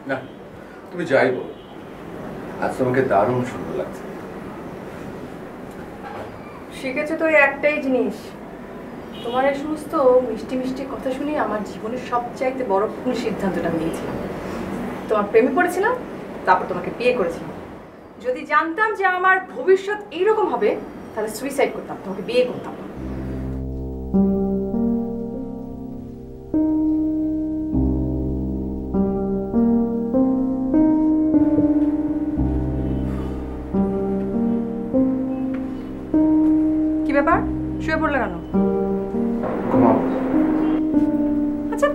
না, তুমি যাই বলো, আজ তোমাকে দারুণ সুন্দর লাগছে। শিখেছো তো এই একটাই জিনিস, তোমার এই সমস্ত মিষ্টি মিষ্টি কথা শুনে আমার জীবনের সবচাইতে বড় ভুল সিদ্ধান্তটা আমি নিয়েছিলাম। তোমার প্রেমে পড়েছিলাম, তারপর তোমাকে বিয়ে করেছিলাম। যদি জানতাম যে আমার ভবিষ্যৎ এইরকম হবে তাহলে সুইসাইড করতাম, তোমাকে বিয়ে করতাম না। কি ব্যাপার, শুয়ে পড়লে কেন? ঘুমাবো। আচ্ছা,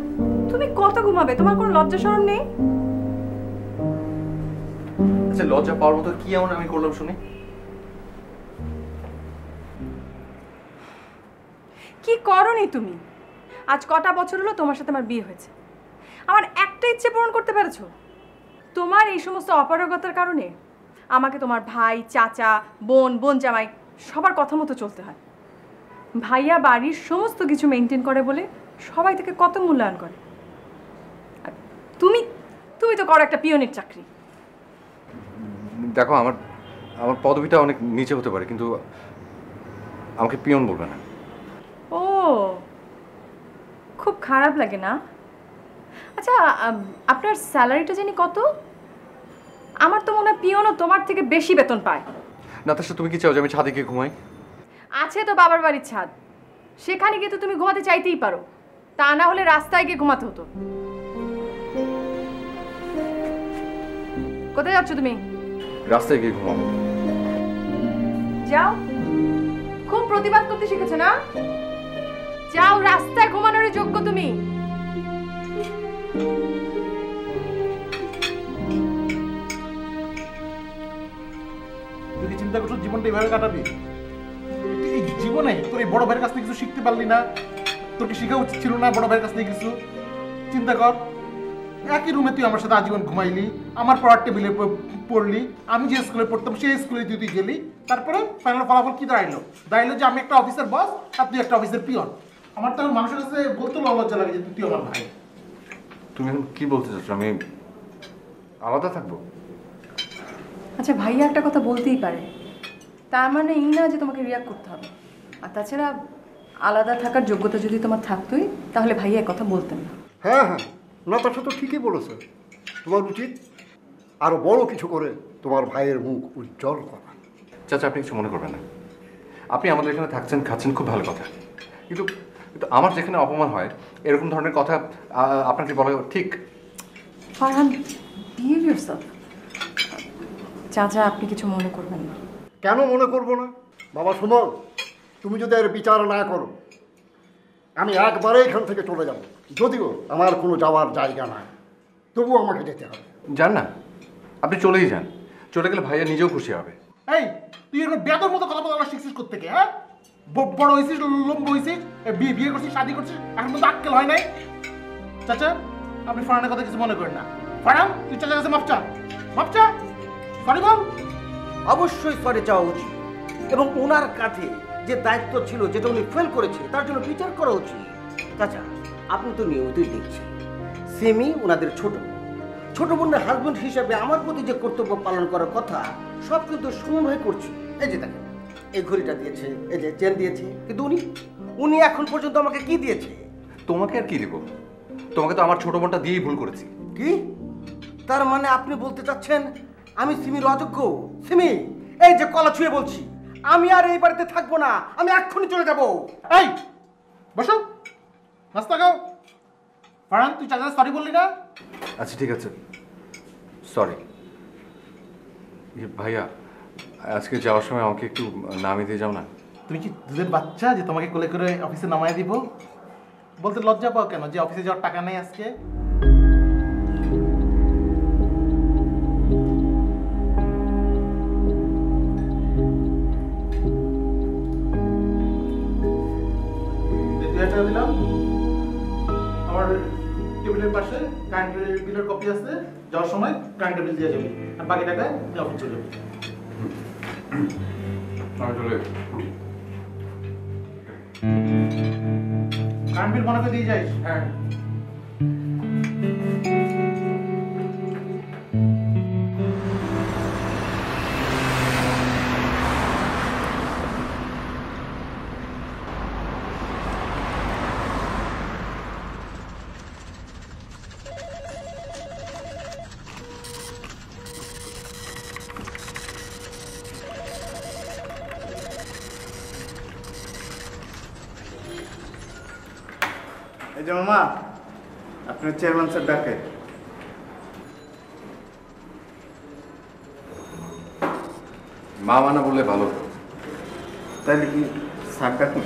তুমি কত ঘুমাবে? তোমার কোনো লজ্জা শরম নেই? আচ্ছা, লজ্জা পাওয়ার মতো কি এমন আমি করলাম শুনি? কি করনি তুমি? আজ কটা বছর হলো তোমার সাথে আমার বিয়ে হয়েছে, আমার একটা ইচ্ছে পূরণ করতে পেরেছো? তোমার এই সমস্ত অপারগতার কারণে আমাকে তোমার ভাই, চাচা, বোন, বোন জামাই সবার কথা মতো চলতে হয়। ভাইয়া বাড়ির সমস্ত কিছু মেনটেন করে বলে সবাই থেকে কত মূল্যায়ন করে। আর তুমি তুমি তো করো একটা পিয়নের চাকরি। দেখো, আমার আমার পদবিটা অনেক নিচে হতে পারে, কিন্তু আমাকে পিয়ন বলবে না। ও, খুব খারাপ লাগে না? আচ্ছা, আপনার স্যালারিটা জানি কত? আমার তো মনে হয় পিয়নও তোমার থেকে বেশি বেতন পায়। নাতাশা, তুমি কি চাও যে আমি ছাদে গিয়ে ঘুমাই? আছে তো বাবার বাড়ির ছাদ, সেখানে গিয়ে তো তুমি ঘুমাতে চাইতেই পারো, তা না হলে রাস্তায় গিয়ে ঘুমাতে হতো। কোথায় যাচ্ছ তুমি? রাস্তায় গিয়ে ঘুমাবো। যাও, খুব প্রতিবাদ করতে শিখেছো না? যাও, রাস্তায় ঘুমানোর যোগ্য তুমি। তুই কি চিন্তা করছো জীবনটা এইভাবে কাটাবি? এই জীবনে তোর এই বড় ভাইয়ের কাছ থেকে কিছু শিখতে পারলি না? তোর কি শেখা উচিত ছিল না বড় ভাইয়ের কাছ থেকে কিছু? চিন্তা কর, একই রুমে তুই আমার সাথে আজীবন ঘুমাইলি, আমার পড়ার টেবিলে পড়লি, আমি যে স্কুলে পড়তাম সেই স্কুলে তুই গেলি, তারপরে ফাইনাল ফলাফল কি দাঁড়াইলো? দাঁড়াইলো যে আমি একটা অফিসের বস আর তুই একটা অফিসের পিয়ন। আমার তো মানুষের কাছে বলতে লজ্জা লাগে যে তুই আমার ভাই। তুমি এখন কি বলতে চাচ্ছ? আমি আলাদা থাকবো? আচ্ছা, ভাইয়া একটা কথা বলতেই পারে, তার মানে এই না যে তোমাকে রিয়াক্ট করতে হবে। আর তাছাড়া আলাদা থাকার যোগ্যতা যদি তোমার থাকতোই তাহলে ভাইয়া কথা বলতেন না। হ্যাঁ হ্যাঁ, নাতাশা তো ঠিকই বলেছে। তোমার উচিত আরো বড় কিছু করে তোমার ভাইয়ের মুখ উজ্জ্বল করা। চাচা, আপনি কিছু মনে করবেন না। আপনি আমাদের এখানে থাকছেন, খাচ্ছেন, খুব ভালো কথা, কিন্তু কিন্তু আমার যেখানে অপমান হয় এরকম ধরনের কথা আপনাকে বলা ঠিক? Farhan, behave yourself. চাচা, আপনি কিছু মনে করবেন না। কেন মনে করবো না? বাবা সুমন, তুমি যদি এর বিচার না করো আমি একবারে এখান থেকে চলে যাব। যদিও আমার কোনো যাওয়ার জায়গা নাই, তবুও আমাকে যেতে হবে। যান না, আপনি চলেই যান। চলে গেলে ভাইয়া নিজেও খুশি হবে। এই, তুই এরকম বেদর মতো কথা বলা শিখছিস কোত্থেকে? হ্যাঁ, বড় হয়েছিস, লম্ব হয়েছিস, বিয়ে করছিস, শাদি করছিস, এখন তো আক্কেল হয় নাই। চাচা, আপনি ফারহানের কথা কিছু মনে করেন না। ফারহান, তুই চাচার কাছে মাপ চা, মাপ চা, সরি বল। অবশ্যই সরি চাওয়া উচিত, এবং ওনার কাছে যে দায়িত্ব ছিল যেটা উনি ফেল করেছে তার জন্য বিচার করা উচিত। চাচা, আপনি তো নিয়মিতই দেখছেন সেমি ওনাদের ছোট বোনের হাজবেন্ড হিসেবে আমার প্রতি যে কর্তব্য পালন করার কথা সব কিন্তু সময় করছি। এই যে দেখেন, এই ঘড়িটা দিয়েছে, এই যে চেন দিয়েছে, কিন্তু উনি এখন পর্যন্ত আমাকে কি দিয়েছে? তোমাকে আর কি দিব? তোমাকে তো আমার ছোট বোনটা দিয়েই ভুল করেছি। কি? তার মানে আপনি বলতে চাচ্ছেন আমি সিমির অযোগ্য? সিমি, এই যে কলা ছুঁয়ে বলছি, আমি আর এই বাড়িতে থাকবো না, আমি এক্ষুনি চলে যাব। এই বসো, নাস্তা খাও। ফারহান, তুই চাচা সরি বললি না? আচ্ছা ঠিক আছে, সরি। ভাইয়া, আজকে যাওয়ার সময় আমাকে একটু নামিয়ে দিয়ে যাও না। তুমি কি দুধের বাচ্চা যে তোমাকে কোলে করে অফিসে নামাই দিব? বলতে লজ্জা পাও কেন যে অফিসে যাওয়ার টাকা নেই আজকে? দিলাম আমার টেবিলের পাশে কারেন্ট বিলের কপি আছে, যাওয়ার সময় কারেন্ট বিল দিয়ে যাবে, আর বাকি টাকা অফিস চলে যাবে। কারেন্ট বিল মনে করে দিয়ে যাইস। হ্যাঁ। যে মামা আপনার চেয়ারম্যান স্যার ডাকে। মা মানা বললে ভালো হতো। তাহলে কি স্যার ডাকুন?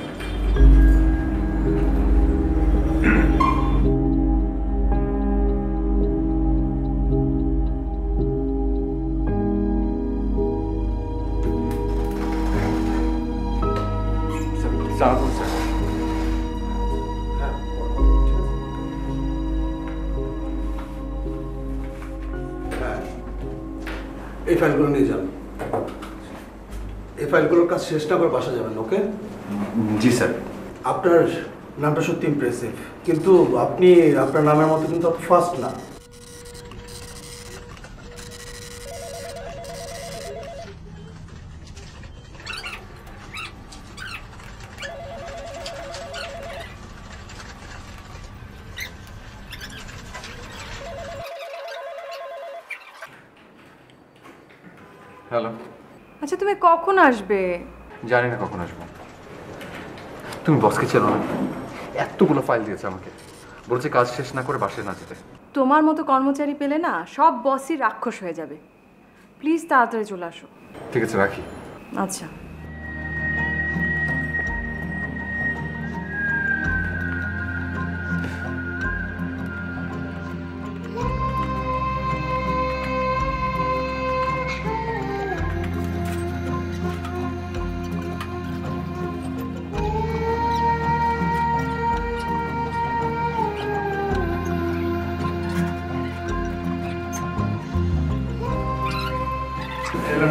স্যার স্যার এই ফাইলগুলো নিয়ে যান। এই ফাইলগুলোর কাজ শেষ না করে বাসা যাবেন, ওকে? জি স্যার। আপনার নামটা সত্যি ইমপ্রেসিভ, কিন্তু আপনি আপনার নামের মতো কিন্তু অত ফাস্ট না। হ্যালো। আচ্ছা তুমি কখন আসবে? জানি না কখন আসবো। তুমি বসকে চেনো না? এতগুলো ফাইল দিয়েছে আমাকে, বলছে কাজ শেষ না করে বাসায় না যেতে। তোমার মতো কর্মচারী পেলে না সব বসই রাক্ষস হয়ে যাবে। প্লিজ তাড়াতাড়ি চলে আসো। ঠিক আছে, রাখি। আচ্ছা।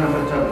নাম্বার 4।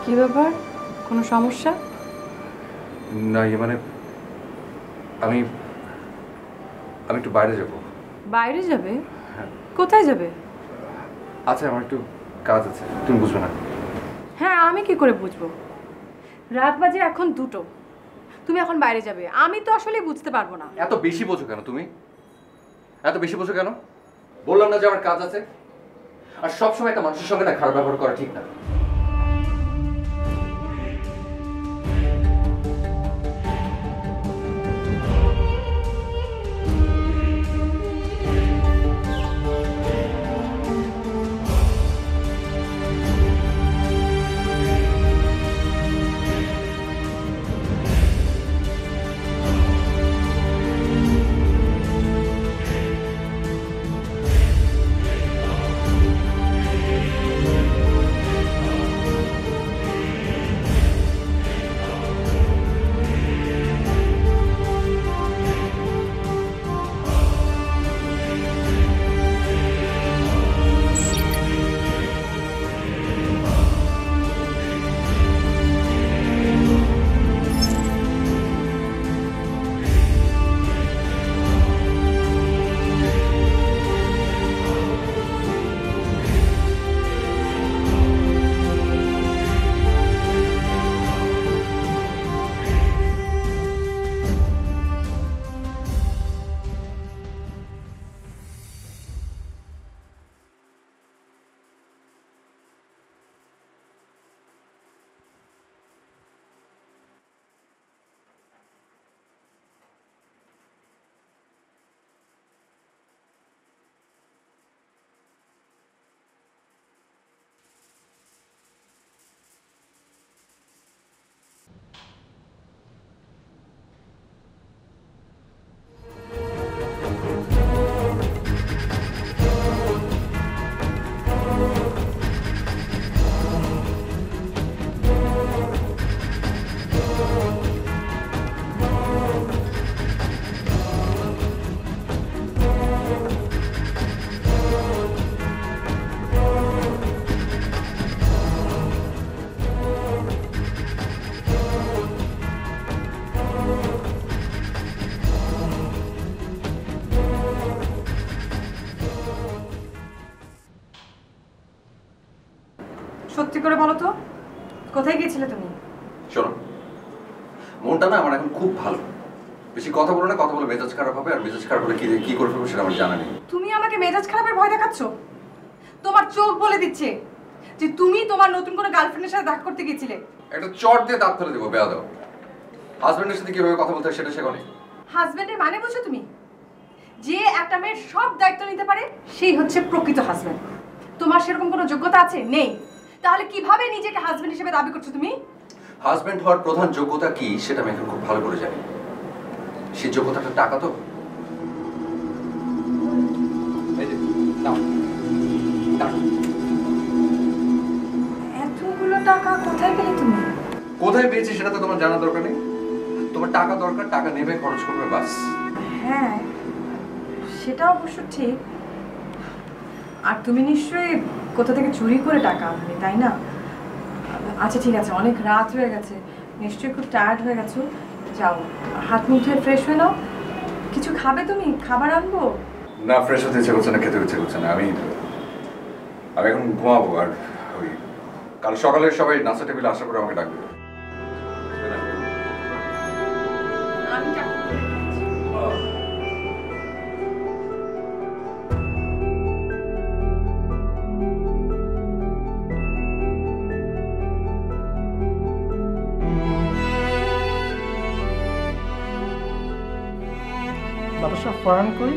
কি ব্যাপার, কোনো সমস্যা? না, মানে আমি একটু বাইরে যাব। বাইরে যাবে? হ্যাঁ। কোথায় যাবে? আচ্ছা, আমার একটু কাজ আছে, তুমি বুঝবে না। হ্যাঁ, আমি কি করে বুঝবো? রাত বাজে এখন 2টো, তুমি এখন বাইরে যাবে, আমি তো আসলে বুঝতে পারবো না। এত বেশি বোঝো কেন তুমি? এত বেশি বোঝো কেন? বললাম না যে আমার কাজ আছে। আর সবসময় একটা মানুষের সঙ্গে না খারাপ ব্যবহার করা ঠিক না। করে বলো তো, কোথায় গিয়েছিলে তুমি? শোনো, মনটা না আমার এখন খুব ভালো। বেশি কথা বলো না, কথা বলে মেজাজ খারাপ হবে, আর মেজাজ খারাপ হলে কি করে ফেলবো সেটা আমার জানা নেই। তুমি আমাকে মেজাজ খারাপের ভয় দেখাচ্ছ? তোমার চোখ বলে দিচ্ছে যে তুমি তোমার নতুন কোনো গার্লফ্রেন্ডের সাথে দেখা করতে গিয়েছিলে। একটা চট দিয়ে দাঁত ফেলে দেবো, বেয়া দাও। হাজবেন্ডের সাথে কিভাবে কথা বলতে হয় সেটা শেখো নি। হাজবেন্ডের মানে বুঝো তুমি? যে একটা মেয়ের সব দায়িত্ব নিতে পারে সেই হচ্ছে প্রকৃত হাজবেন্ড। তোমার সেরকম কোনো যোগ্যতা আছে? নেই। তাহলে কিভাবে নিজেকে হাজবেন্ড হিসেবে দাবি করছো তুমি? হাজবেন্ড হওয়ার প্রধান যোগ্যতা কি সেটা আমি এখন খুব ভালো করে জানি। সেই যোগ্যতাটা টাকা তো। এই যে, নাও, টাকা। এতগুলো টাকা কোথায় পেলে তুমি? কোথায় পেয়েছি সেটা তো তোমার জানার দরকার নেই। তোমার টাকা দরকার, টাকা নেবে, খরচ করবে, বাস। হ্যাঁ, সেটা অবশ্য ঠিক। আর তুমি নিশ্চয়ই কোথা থেকে চুরি করে টাকা আনবে, তাই না? আচ্ছা ঠিক আছে, অনেক রাত হয়ে গেছে, নিশ্চয়ই খুব টায়ার্ড হয়ে গেছো। যাও, হাত মুখ ধুয়ে ফ্রেশ হয়ে নাও। কিছু খাবে তুমি? খাবার আনবো? না, ফ্রেশ হতে ইচ্ছে করছে না, খেতে ইচ্ছে করছে না। আমি এখন ঘুমাবো। আর ওই কাল সকালে সবাই নাস্তা টেবিলে আসার পরে আমাকে ডাকবে। আমি চাকরি করে দিচ্ছি। বাতাসা ফারান কই?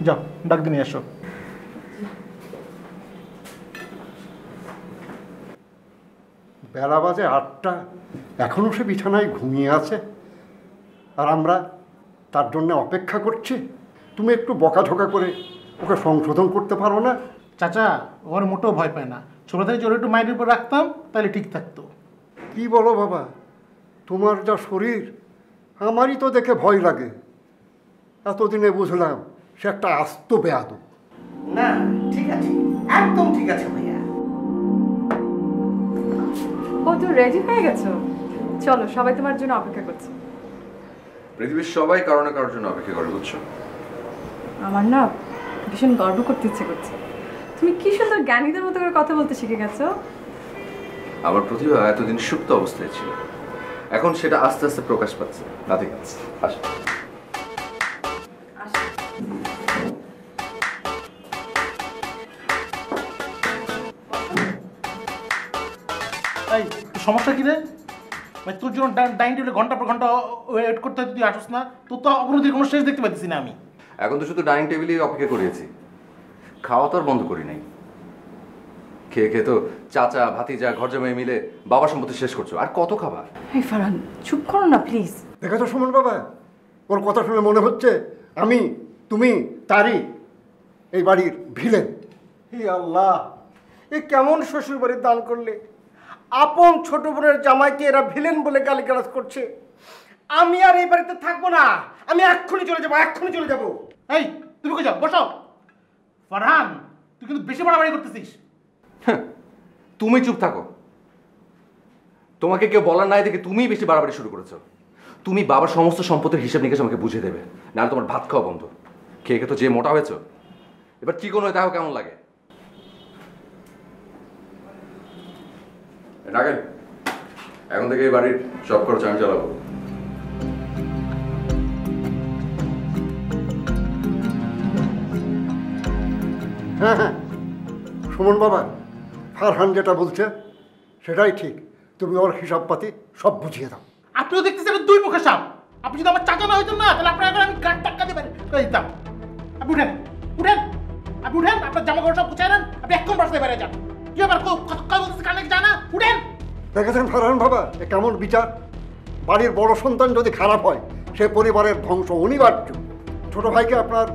যাও, ডাক দিয়ে নিয়ে এসো। বেলা বাজে 8টা, এখনও সে বিছানায় ঘুমিয়ে আছে, আর আমরা তার জন্য অপেক্ষা করছি। তুমি একটু বকাঝকা করে ওকে সংশোধন করতে পারো না? চাচা, ওর মোটেও ভয় পায় না। ছোট থেকে জোরে একটু মাইন্ডের উপর রাখতাম, তাহলে ঠিক থাকতো। কি বলো বাবা, তোমার যা শরীর, আমারই তো দেখে ভয় লাগে। এতদিনে বুঝলাম সে একটা আস্ত বেয়াদব। না, ঠিক আছে, একদম ঠিক আছে ভাইয়া। ও, তুমি রেডি হয়ে গেছো? চলো, সবাই তোমার জন্য অপেক্ষা করছে। পৃথিবীর সবাই কারো না কারোর জন্য অপেক্ষা করে, বুঝছো? আমার না ভীষণ গর্ব করতে ইচ্ছে করছে। তুমি কি সুন্দর জ্ঞানীদের মতো করে কথা বলতে শিখে গেছো। আমার প্রতিভা এতদিন সুপ্ত অবস্থায় ছিল, এখন সেটা আস্তে আস্তে প্রকাশ পাচ্ছে। Nothing else. আসো। এই, তোর সমস্যা কি রে? ভাই, তোর জন্য ডাইনিং টেবিলে ঘন্টা পর ঘন্টা ওয়েট করতে হয়, তুই আসিস না। তোর তো অবনতির কোনো শেষ দেখতে পাচ্ছি না আমি। এখন তো শুধু ডাইনিং টেবিলেই অপেক্ষা করিয়েছি, খাওয়া তো আর বন্ধ করি নাই। খেয়ে খেয়ে তো চাচা ভাতিজা ঘর জামাই মিলে বাবা সম্পত্তি শেষ করছো, আর কত খাবার? এই ফারহান, চুপ করো না প্লিজ। দেখেছো সুমন বাবা, ওর কথা শুনে মনে হচ্ছে তুমি তারই এই বাড়ির ভিলেন। হে আল্লাহ, এ কেমন শ্বশুর বাড়ির দান করলে! আপন ছোট বোনের জামাইকে এরা ভিলেন বলে গালিগালাজ করছে। আমি আর এই বাড়িতে থাকবো না, আমি এক্ষুনি চলে যাবো, এক্ষুনি চলে যাবো। এই, তুমি কই যাও? বসো। ফারহান, তুই কিন্তু বেশি বাড়াবাড়ি করতেছিস। তুমি চুপ থাকো। তোমাকে কেউ বলার নাই দেখে তুমিই বেশি বাড়াবাড়ি শুরু করেছো। তুমি বাবার সমস্ত সম্পত্তির হিসাব নিকাশ আমাকে বুঝিয়ে দেবে, নাহলে তোমার ভাত খাওয়া বন্ধ। খেয়ে খেয়ে তো যে মোটা হয়েছো, এবার চিকন হয়ে দেখো কেমন লাগে। রাখেন, এখন থেকে এই বাড়ির সব খরচ আমি চালাবো। হ্যাঁ হ্যাঁ, সুমন বাবা, ফারহান যেটা বলছে সেটাই ঠিক। তুমি ওর হিসাবপাতি সব বুঝিয়ে দাও। আপনিও দেখতেছেন দুই মুখে সাপ। আপনি যদি আমার চাচা না হইতেন না, তাহলে আপনার এখন আমি গাড় টাক্কা দিয়ে করে দিতাম। আপনি উঠেন, উঠেন, আপনি উঠেন, আপনার জামা কাপড় সব গুছাই নেন, আপনি একদম বাসায় বেড়ে যান। কি আবার কথা বলতেছে, কানে জানা? উঠেন। দেখেছেন ফারহান বাবা, এ কেমন বিচার? বাড়ির বড় সন্তান যদি খারাপ হয়, সে পরিবারের ধ্বংস অনিবার্য। ছোট ভাইকে আপনার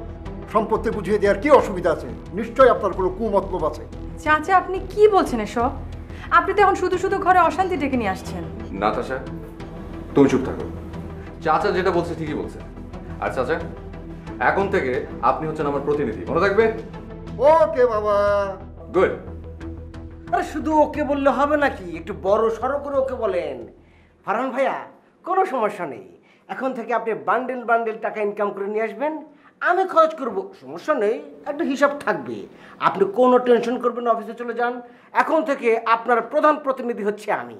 সম্পত্তি বুঝিয়ে দেওয়ার কি অসুবিধা আছে? নিশ্চয়ই আপনার কোনো কুমতলব আছে। চাচা, আপনি কি বলছেন এসব? আপনি তো এখন শুধু শুধু ঘরে অশান্তি ডেকে নিয়ে আসছেন। নাতাশা, তুমি চুপ থাকো। চাচা যেটা বলছে ঠিকই বলছে। আর চাচা, এখন থেকে আপনি হচ্ছেন আমার প্রতিনিধি, মনে থাকবে? ওকে বাবা। গুড। আরে শুধু ওকে বললে হবে নাকি? একটু বড় সড়ো করে ওকে বলেন। ফারহান ভাইয়া, কোনো সমস্যা নেই। এখন থেকে আপনি বান্ডেল বান্ডেল টাকা ইনকাম করে নিয়ে আসবেন, আমি খরচ করব, সমস্যা নেই, একটা হিসাব থাকবে। আপনি কোনো টেনশন করবেন না, অফিসে চলে যান। এখন থেকে আপনার প্রধান প্রতিনিধি হচ্ছে আমি।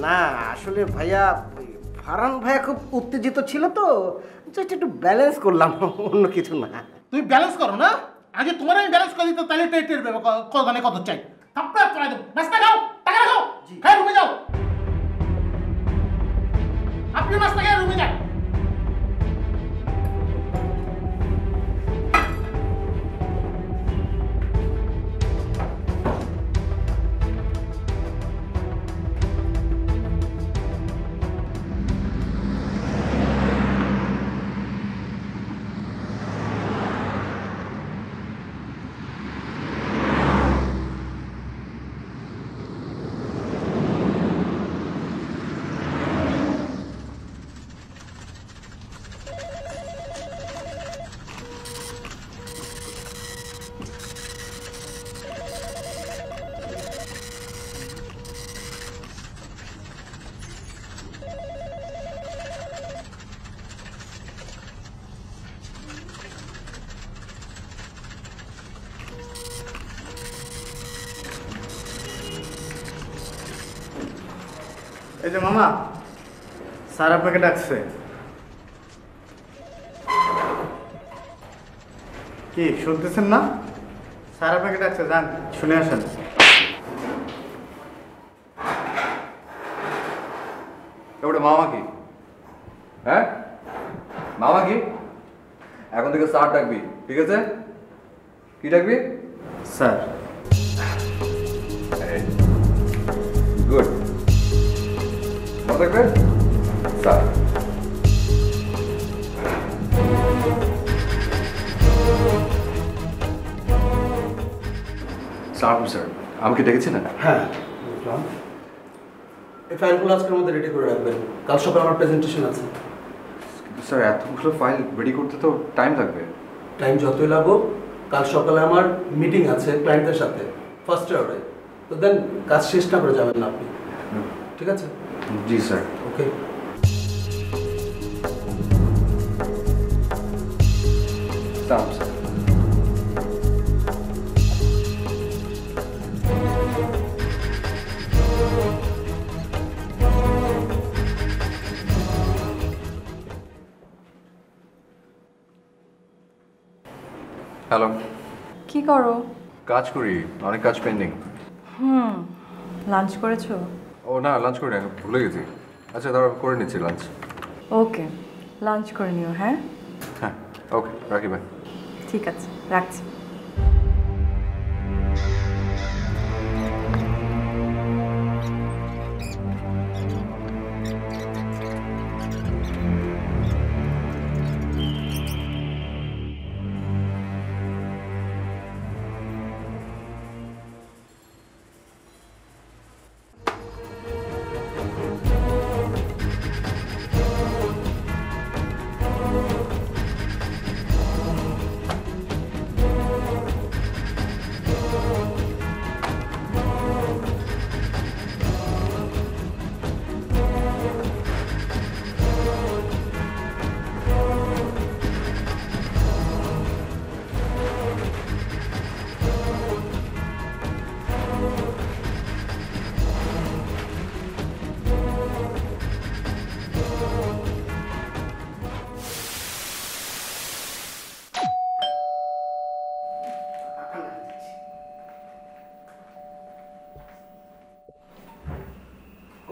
না আসলে ভাইয়া, ফারহান ভাইয়া খুব উত্তেজিত ছিল তো, জাস্ট একটু ব্যালেন্স করলাম, অন্য কিছু না। তুমি ব্যালেন্স করো না, আগে তোমার আমি ব্যালেন্স করে দিতে, তাহলে টের পাবে মানে কত চাই। থাপ্পড় করে দেবো, নাস্তা খাও, টাকা রাখো, হ্যাঁ রুমে যাও। আপনি নাস্তা খেয়ে রুমে যান। এই যে মামা, স্যার আপনাকে ডাকছে। কি শুনতেছেন না? স্যার আপনাকে ডাকছে, যান শুনে আসেন। এবারে মামা কি? হ্যাঁ মামা কি? এখন থেকে স্যার ডাকবি, ঠিক আছে? কি ডাকবি? স্যার। গুড, মনে থাকবে স্যার। স্যার স্যার আমাকে ডেকেছেন না? হ্যাঁ বুঝলাম। এই ফাইলগুলো আজকের মধ্যে রেডি করে রাখবেন, কাল সকালে আমার প্রেজেন্টেশন আছে। স্যার এতগুলো ফাইল রেডি করতে তো টাইম লাগবে। টাইম যতই লাগুক, কাল সকালে আমার মিটিং আছে ক্লায়েন্টদের সাথে ফার্স্ট আওয়ারে, তো দেন কাজ শেষ না করে যাবেন না আপনি, ঠিক আছে? জি sir. Okay. Sir sir hello. কি করো? কাজ করি, অনেক কাজ পেন্ডিং। লাঞ্চ করেছো? ও না, লাঞ্চ করি না, ভুলে গেছি। আচ্ছা দাঁড়া, করে নিচ্ছি লাঞ্চ। ওকে, লাঞ্চ করে নিও। হ্যাঁ হ্যাঁ ওকে, রাখি ভাই। ঠিক আছে, রাখছি।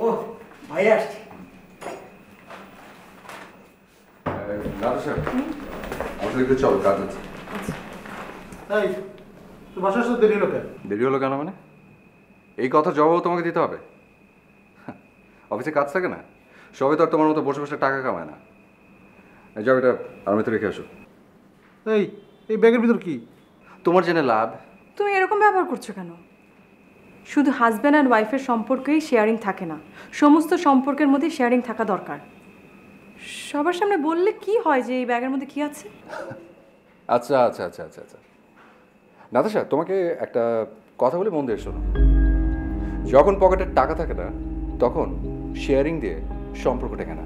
ও ভাই আসছে। দাদা স্যার আমার একটু চল, কাজ আছে। এই তো বাসার সাথে দেরি হলো কেন? দেরি হলো কেন মানে? এই কথা জবাব তোমাকে দিতে হবে? অফিসে কাজ থাকে না, সবাই তো আর তোমার মতো বসে বসে টাকা কামায় না। যাও, এটা আমার ভিতরে রেখে আসো। এই ব্যাগের ভিতর কি? তোমার জেনে লাভ। তুমি এরকম ব্যবহার করছো কেন? শুধু হাজব্যান্ড অ্যান্ড ওয়াইফের সম্পর্কেই শেয়ারিং থাকে না, সমস্ত সম্পর্কের মধ্যে শেয়ারিং থাকা দরকার। সবার সামনে বললে কি হয় যে এই ব্যাগের মধ্যে কি আছে? আচ্ছা আচ্ছা আচ্ছা আচ্ছা আচ্ছা, নাতাশা, তোমাকে একটা কথা বলে মন দিয়ে শোনো। যখন পকেটে টাকা থাকে না তখন শেয়ারিং দিয়ে সম্পর্ক টেকে না,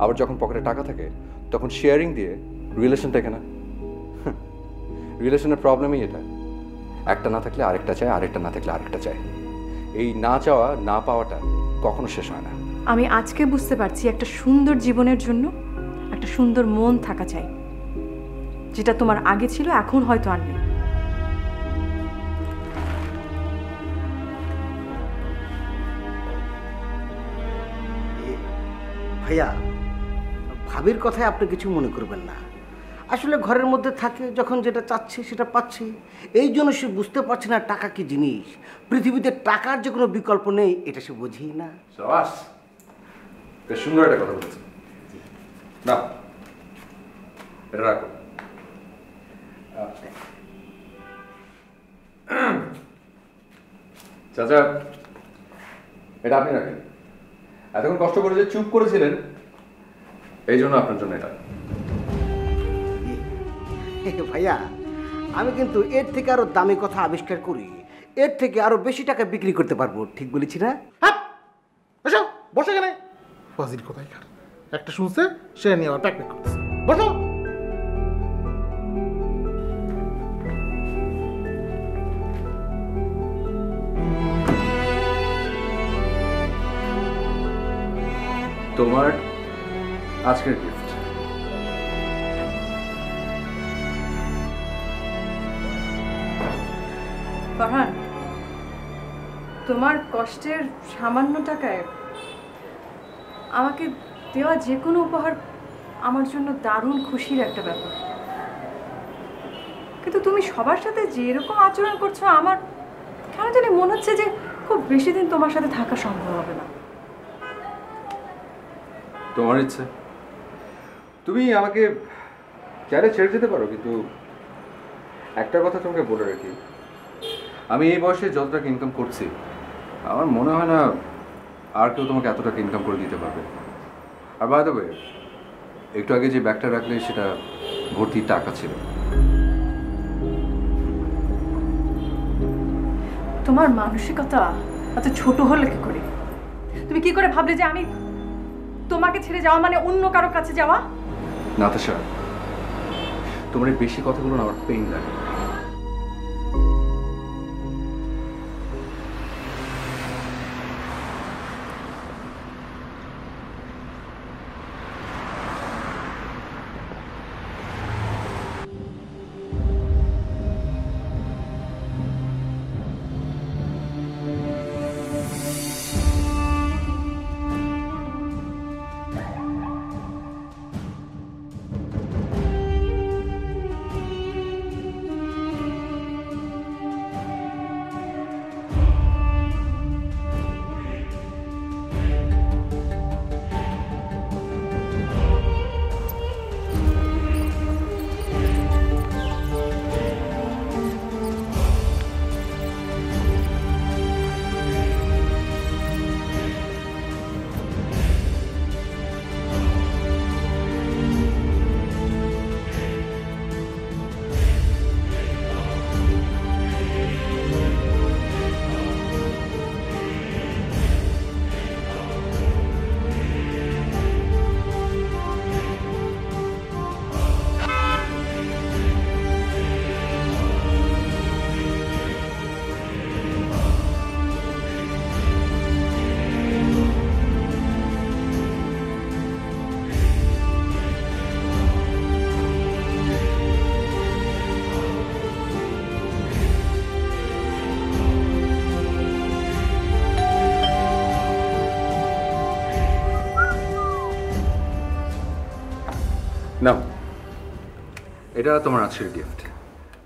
আবার যখন পকেটে টাকা থাকে তখন শেয়ারিং দিয়ে রিলেশন টেকে না। রিলেশনের প্রবলেমই এটা, একটা না থাকলে আরেকটা চায়, আরেকটা না থাকলে আরেকটা চায়। এই না চাওয়া না পাওয়াটা কখনো শেষ হয় না। আমি আজকে বুঝতে পারছি একটা সুন্দর জীবনের জন্য একটা সুন্দর মন থাকা চাই, যেটা তোমার আগে ছিল এখন হয়তো আর নেই। ভাইয়া, ভাবির কথায় আপনি কিছু মনে করবেন না। আসলে ঘরের মধ্যে থাকে, যখন যেটা চাচ্ছে সেটা পাচ্ছে, এই জন্য সে বুঝতে পারছে না টাকা কি জিনিস। পৃথিবীতে টাকার যে কোনো বিকল্প নেই এটা সে বোঝেই না। সাবাস, বেশ সুন্দর একটা কথা বলেছে। না, এটা রাখো। চাচা, এটা আপনি রাখেন। এতক্ষণ কষ্ট করে যে চুপ করেছিলেন এই জন্য আপনার জন্য এটা। ভাইয়া, আমি কিন্তু এর থেকে আরো দামি কথা আবিষ্কার করি, এর থেকে আরো বেশি টাকা বিক্রি করতে পারবো। ঠিক বলেছি না? হ্যাঁ, বসো বসে গেলে ফাজিল কোথায় খার একটা শুনছে, সে নিয়ে আবার প্যাক করতেছে। বসো। তোমার আজকের গিফট। ফারহান, তোমার কষ্টের সামান্য টাকায় আমাকে দেওয়া যে কোনো উপহার আমার জন্য দারুণ খুশির একটা ব্যাপার। কিন্তু তুমি সবার সাথে যেরকম আচরণ করছো, আমার কেন জানি মনে হচ্ছে যে খুব বেশি দিন তোমার সাথে থাকা সম্ভব হবে না। তোমার ইচ্ছে, তুমি আমাকে চাইলে ছেড়ে যেতে পারো, কিন্তু একটা কথা তোমাকে বলে রাখি, আমি এই বয়সে যত টাকা ইনকাম করছি আমার মনে হয় না আর কেউ তোমাকে এত টাকা ইনকাম করে দিতে পারবে। আর বাই দ্য ওয়ে, একটু আগে যে ব্যাগটা রাখলে সেটা ভর্তি টাকা ছিল। তোমার মানসিকতা এত ছোট হলে কি করে? তুমি কি করে ভাবলে যে আমি তোমাকে ছেড়ে যাওয়া মানে অন্য কারো কাছে যাওয়া? নাতাশা, তোমার এই বেশি কথাগুলো না আমার পেইন লাগে। না, এটা তোমার আজকের গিফট।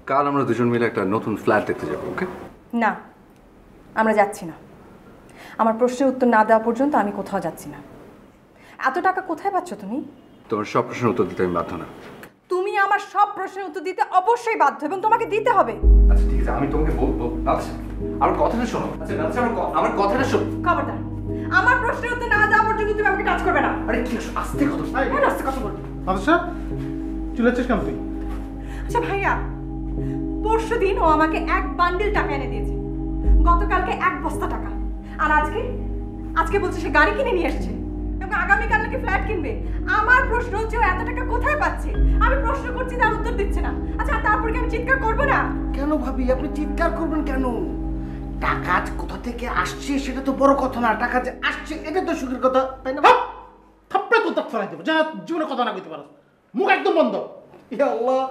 কাল আমরা দুজন মিলে একটা নতুন ফ্ল্যাট দেখতে যাবো। ওকে? না, আমরা যাচ্ছি না। আমার প্রশ্নের উত্তর না দেওয়া পর্যন্ত আমি কোথাও যাচ্ছি না। এত টাকা কোথায় পাচ্ছ তুমি? তোমার সব প্রশ্নের উত্তর দিতে আমি বাধ্য না। তুমি আমার সব প্রশ্নের উত্তর দিতে অবশ্যই বাধ্য এবং তোমাকে দিতে হবে। আচ্ছা ঠিক আছে, আমি তোমাকে বলবো। আচ্ছা আমার কথাটা শোনো। আচ্ছা আচ্ছা, আমার কথাটা শোনো। খবরদার, আমার প্রশ্নের উত্তর না দেওয়া পর্যন্ত তুমি আমাকে টাচ করবে না। আরে কি আস্তে কথা। কেন আস্তে কথা বলবো? আচ্ছা, চুলেছিস কেন তুই? আচ্ছা ভাইয়া, পরশুদিন ও আমাকে এক বান্ডিল টাকা এনে দিয়েছে, গতকালকে এক বস্তা টাকা, আর আজকে বলছে সে গাড়ি কিনে নিয়ে এসেছে এবং আগামীকাল নাকি ফ্ল্যাট কিনবে। আমার প্রশ্ন হচ্ছে ও এত টাকা কোথায় পাচ্ছে? আমি প্রশ্ন করছি, তার উত্তর দিচ্ছে না। আচ্ছা, তারপর কি আমি চিৎকার করবো না? কেন ভাবি আপনি চিৎকার করবেন কেন? টাকা কোথা থেকে আসছে সেটা তো বড় কথা না, টাকা যে আসছে এটা তো সুখের কথা, তাই না? থাপ্পড়ে তো দাঁত ফেলাই দেবো, যা জীবনে কথা না কইতে পারো, মুখ একদম বন্ধ। ইয়া আল্লাহ,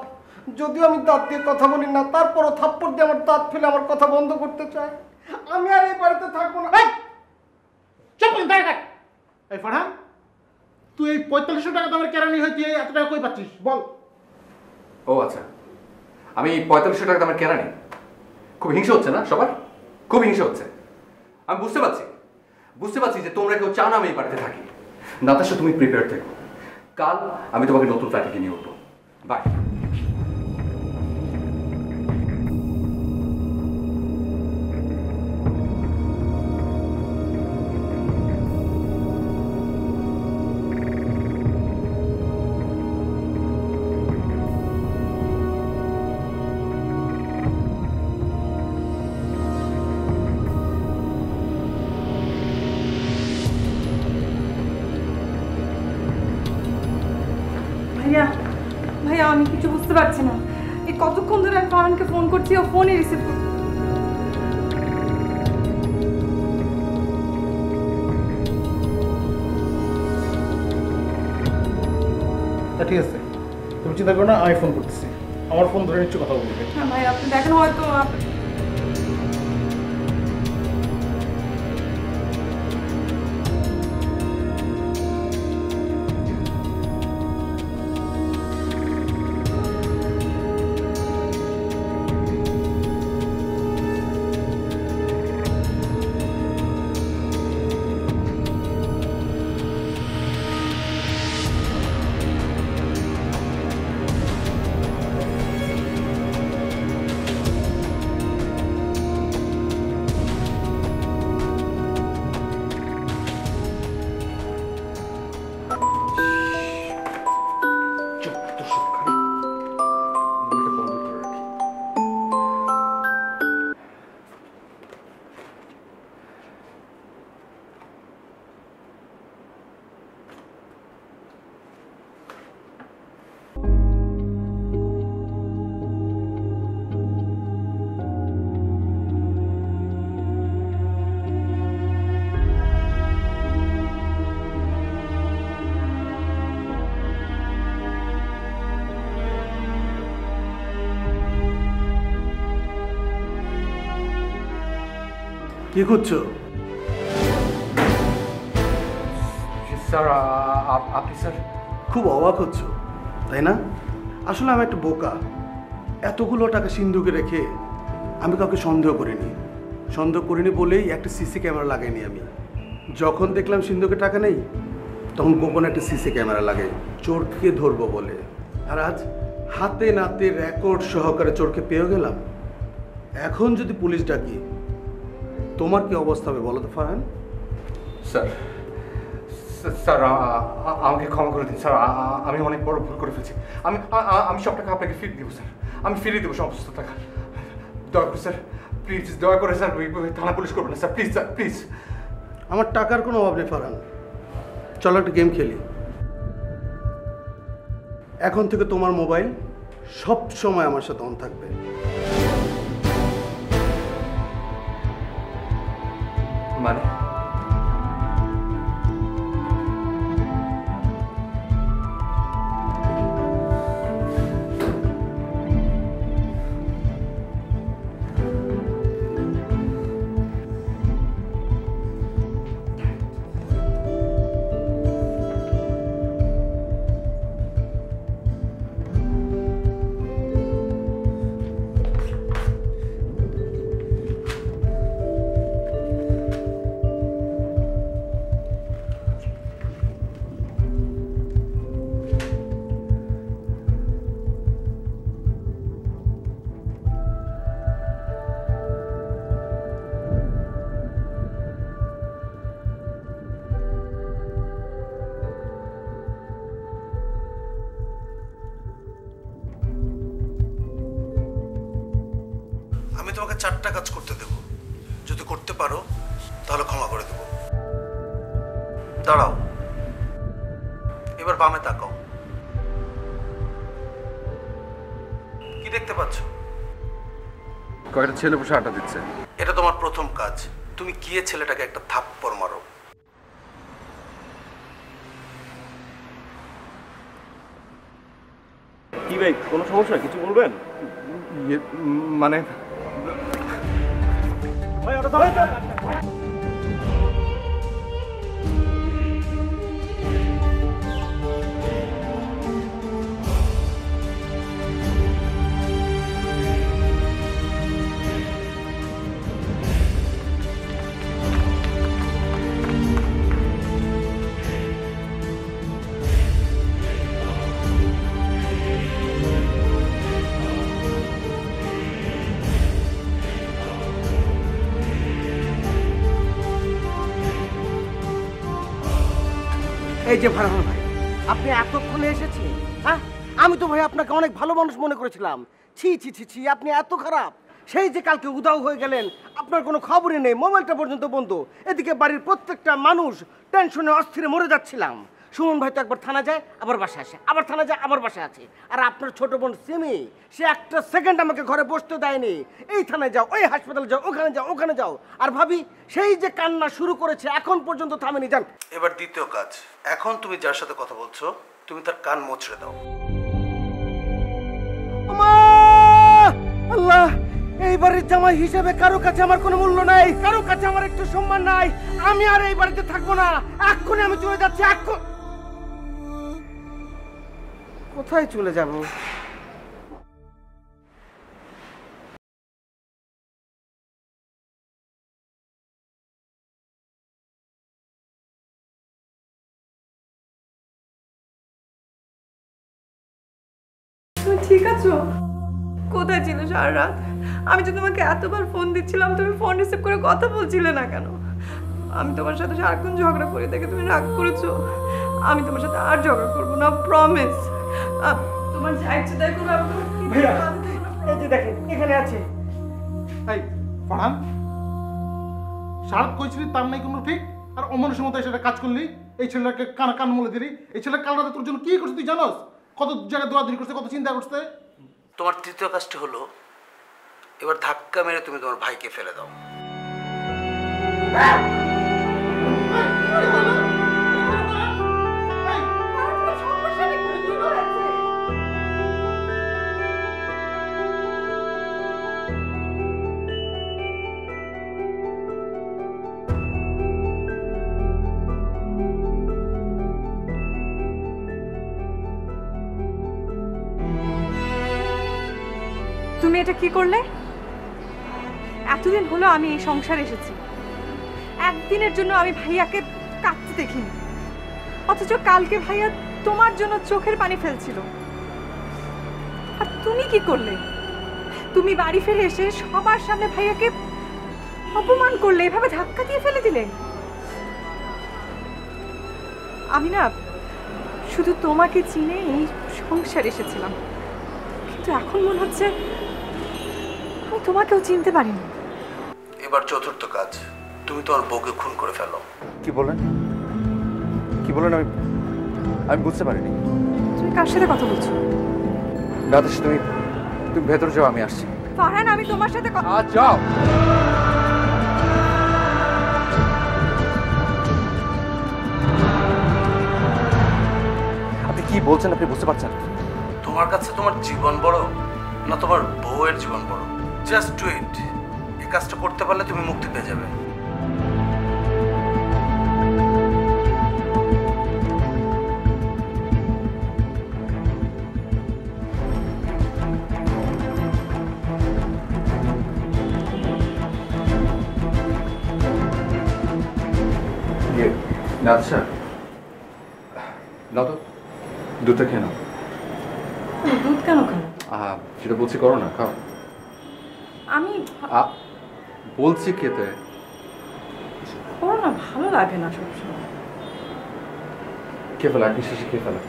যদিও আমি দাঁত দিয়ে কথা বলি না, তারপরও থাপ্পড় দিয়ে আমার দাঁত ফেলে আমার কথা বন্ধ করতে চায়। আমি আর এই বাড়িতে থাকবো না। চুপ করে দাঁড়িয়ে থাক। এই ফারহান, তুই এই 4500 টাকা দামের কেরানি হয়ে তুই এত টাকা কই পাচ্ছিস বল? ও আচ্ছা, আমি 4500 টাকা দামের কেরানি। খুব হিংসা হচ্ছে না সবার? খুব হিংসা হচ্ছে। আমি বুঝতে পারছি যে তোমরা কেউ চাও না আমি এই বাড়িতে থাকি। নাতাশা, তুমি প্রিপেয়ার থেকো, কাল আমি তোমাকে নতুন ফ্ল্যাটে নিয়ে উঠবো। বাই। ভাইয়া আমি কিছু বুঝতে পারছি না। এই কতক্ষণ ধরে আমি ফারহানকে ফোন করছি, ও ফোনই রিসিভ করছে। ঠিক আছে, তুমি চিন্তা করো না, আমি ফোন করতেছি। আমার ফোন ধরে নিচ্ছি, কথা বলবে। হ্যাঁ ভাই, আপনি দেখেন হয়তো কি করছো? স্যার, আপনি স্যার খুব অবাক হচ্ছ তাই না? আসলে আমি একটা বোকা। এতগুলো টাকা সিন্ধুকে রেখে আমি কাউকে সন্দেহ করিনি বলেই একটা সিসি ক্যামেরা লাগাইনি আমি। যখন দেখলাম সিন্ধুকে টাকা নেই, তখন গোপনে একটা সিসি ক্যামেরা লাগাই, চোরকে ধরবো বলে। আর আজ হাতে নাতে রেকর্ড সহকারে চোরকে পেয়ে গেলাম। এখন যদি পুলিশ ডাকি, তোমার কি অবস্থা হবে বলো তো ফারহান? স্যার, আমাকে ক্ষমা করে দিন স্যার, আমি অনেক বড় ভুল করে ফেলছি। আমি সব টাকা আপনাকে ফিরিয়ে দেবো স্যার, আমি ফিরিয়ে দেবো সমস্ত টাকা। দয়া করে স্যার, প্লিজ দয়া করে স্যার, থানা পুলিশ করবেন না স্যার, প্লিজ স্যার, প্লিজ। আমার টাকার কোনো অভাব নেই ফারহান, চলো একটা গেম খেলি। এখন থেকে তোমার মোবাইল সব সময় আমার সাথে অন থাকবে। মানে তোমাকে 4টা কাজ করতে দেব, যদি করতে পারো তাহলে ক্ষমা করে দেব। দাঁড়াও, এবার বামে তাকাও। কি দেখতে পাচ্ছ? কয়েকটা ছেলে বসে আড্ডা দিচ্ছে। এটা তোমার প্রথম কাজ। তুমি গিয়ে ছেলেটাকে একটা থাপ্পড় মারো। কি ভাই, কোনো সমস্যা? কিছু বলবেন? মানে ভাই ওটা ধরে এই যে ফারহান ভাই, আপনি এতক্ষণে এসেছেন? হ্যাঁ, আমি তো ভাই আপনাকে অনেক ভালো মানুষ মনে করেছিলাম। ছি ছি ছি ছি, আপনি এত খারাপ। সেই যে কালকে উধাও হয়ে গেলেন, আপনার কোনো খবরই নেই, মোবাইলটা পর্যন্ত বন্ধ। এদিকে বাড়ির প্রত্যেকটা মানুষ টেনশনে অস্থিরে মরে যাচ্ছিলাম। সুমন ভাই তো একবার থানা যায়, আবার বাসায় আসে, আবার থানা যায়, আবার বাসায় আছে। আর আপনার ছোট বোন সিমি, সে একটা সেকেন্ড আমাকে ঘরে বসতে দেয়নি। এই থানায় যাও, ওই হাসপাতালে যাও, ওখানে যাও, ওখানে যাও। আর ভাবি সেই যে কান্না শুরু করেছে, এখন পর্যন্ত থামেনি। যান। এবার দ্বিতীয় কাজ, এখন তুমি যার সাথে কথা বলছো তুমি তার কান মোচড়ে দাও। আল্লাহ, এই বাড়ির জামাই হিসেবে কারো কাছে আমার কোনো মূল্য নাই, কারো কাছে আমার একটু সম্মান নাই। আমি আর এই বাড়িতে থাকবো না, এক্ষুনি আমি চলে যাচ্ছি। কোথায় চলে যাব? তুমি ঠিক আছো? কোথায় ছিলে সারা রাত? আমি তো তোমাকে এতবার ফোন দিচ্ছিলাম, তুমি ফোন রিসিভ করে কথা বলছিলে না কেন? আমি তোমার সাথে সারাক্ষণ ঝগড়া করে দেখে তুমি রাগ করেছো। আমি তোমার সাথে আর ঝগড়া করবো না, প্রমিস। তোমার যা ইচ্ছে তাই করবো। আমি তোমার কিছু ভাইয়া, বাধা দেবো না। এই যে দেখেন, এখানে আছে। এই ফারহান, শারদ কইছিলি তার নাই কোনো ঠিক, আর অমনুষ্যের মতো সেটা কাজ করলি। এই ছেলেটাকে কান মলে দিলি। এই ছেলেটা কাল রাতে তোর জন্য কি করছে তুই জানোস? কত জায়গায় দৌড়াদৌড়ি করছে, কত চিন্তা করছে। তোমার তৃতীয় কাজটি হলো, এবার ধাক্কা মেরে তুমি তোমার ভাইকে ফেলে দাও। তুমি এটা কি করলে? এতদিন হলো আমি এই সংসারে এসেছি, একদিনের জন্য আমি ভাইয়াকে কাঁদতে দেখিনি, অথচ কালকে ভাইয়া তোমার জন্য চোখের পানি ফেলছিল। আর তুমি কি করলে? তুমি বাড়ি ফিরে এসে সবার সামনে ভাইয়াকে অপমান করলে, এভাবে ধাক্কা দিয়ে ফেলে দিলে। আমি না শুধু তোমাকে চিনে এই সংসারে এসেছিলাম, কিন্তু এখন মনে হচ্ছে আমি তোমাকেও চিনতে পারিনি। এবার চতুর্থ কাজ, তুমি তোমার বউকে খুন করে ফেলো। কি বলেন? কি বলেন? আমি বুঝতে পারিনি। তুমি কার সাথে কথা বলছো? রাতেশ, তুমি ভেতরে যাও, আমি আসছি। ফারহান, আমি তোমার সাথে যাও। আপনি কি বলছেন? আপনি বুঝতে পারছেন? তোমার কাছে তোমার জীবন বড় না তোমার বউয়ের জীবন বড়? Just do it. এই কাজটা করতে পারলে তুমি মুক্তি পেয়ে যাবে। আচ্ছা, নাও তো, দুধটা খেয়ে নাও। দুধ কেন খাও? সেটা বলছি, করো না, খাও। আমি বলছি খেতে। করো না, ভালো লাগে না সবসময়। খেয়ে ফেলা, এক নিঃশ্বাসে খেয়ে ফেলা।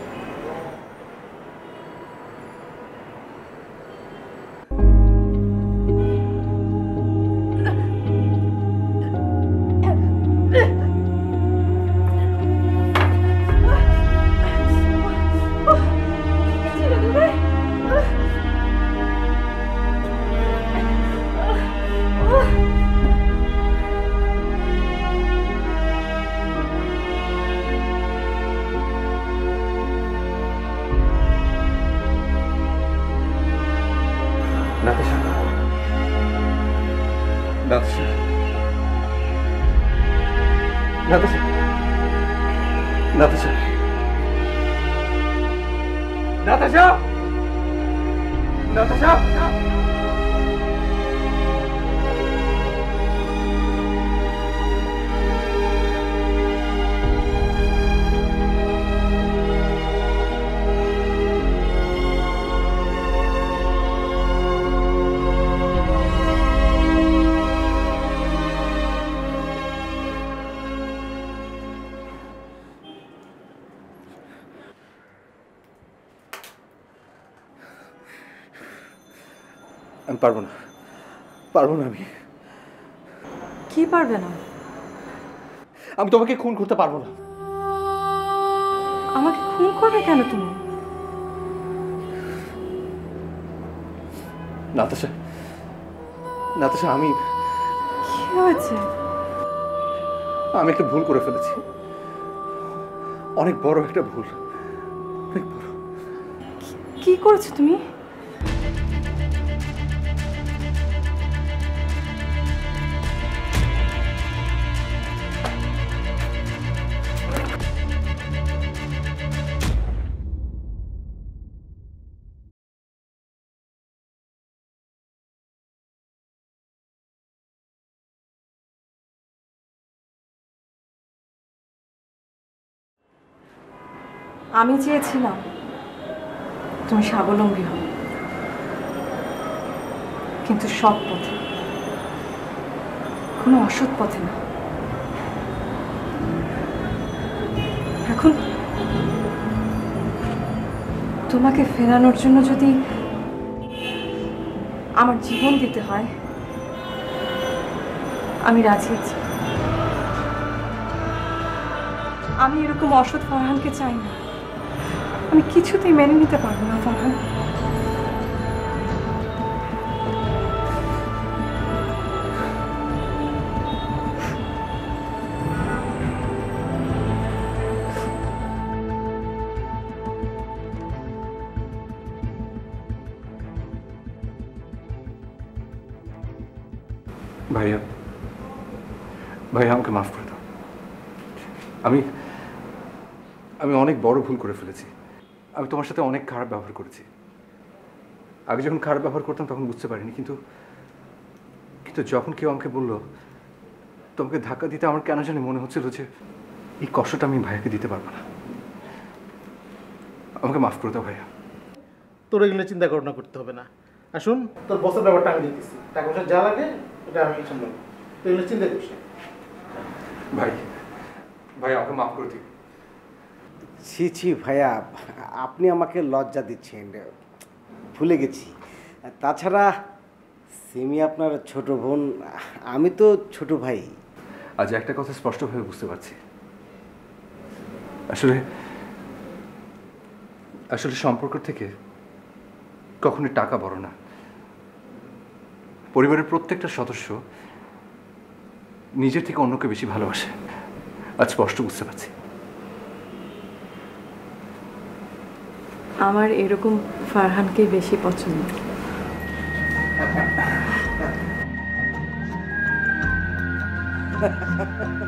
নাতাশা, নাতাশা, নাতাশা, নাতাশা। আমি পারবো না, পারবো না। কি পারবে না? আমি তোমাকে খুন করতে পারবো না। আমাকে খুন করবে কেন তুমি? নাতাশা, নাতাশা, আমি কি হয়েছে? একটা ভুল করে ফেলেছি, অনেক বড় একটা ভুল, অনেক বড়। কি করেছো তুমি? আমি চেয়েছিলাম তুমি স্বাবলম্বী হও, কিন্তু সৎ পথে, কোনো অসৎ পথে না। এখন তোমাকে ফেরানোর জন্য যদি আমার জীবন দিতে হয়, আমি রাজি আছি। আমি এরকম অসৎ ফারহানকে চাই না। আমি কিছুতেই মেনে নিতে পারবো না ফারহান। ভাইয়া, ভাইয়া, আমাকে মাফ করে দাও। আমি আমি অনেক বড় ভুল করে ফেলেছি। আমি তোমার সাথে অনেক খারাপ ব্যবহার করেছি। আগে যখন খারাপ ব্যবহার করতাম তখন বুঝতে পারিনি, কিন্তু যখন কেউ আমাকে বললো তোমাকে ধাক্কা দিতে, আমার কেন জানি মনে হচ্ছিল যে এই কষ্টটা আমি ভাইয়াকে দিতে পারবো না। আমাকে মাফ করে দাও ভাইয়া। তোর এগুলো চিন্তা করোনা করতে হবে না। আসুন, তোর বসের ব্যাপারটা আমি দিতেছি, টাকা পয়সা যা লাগে এটা আমি সামলাবো, তুই এগুলো চিন্তা করিস না। ভাই, ভাই, আমাকে মাফ করে দিন। ছি ছি ভাইয়া, আপনি আমাকে লজ্জা দিচ্ছেন, ভুলে গেছি। তাছাড়া সিমি আপনার ছোট বোন, আমি তো ছোট ভাই। আজ একটা কথা স্পষ্টভাবে বুঝতে পারছি, আসলে আসলে সম্পর্ক থেকে কখনো টাকা বড় না। পরিবারের প্রত্যেকটা সদস্য নিজের থেকে অন্যকে বেশি ভালোবাসে। আজ স্পষ্ট বুঝতে পারছি। আমার এরকম ফারহানকেই বেশি পছন্দ। Ha ha ha.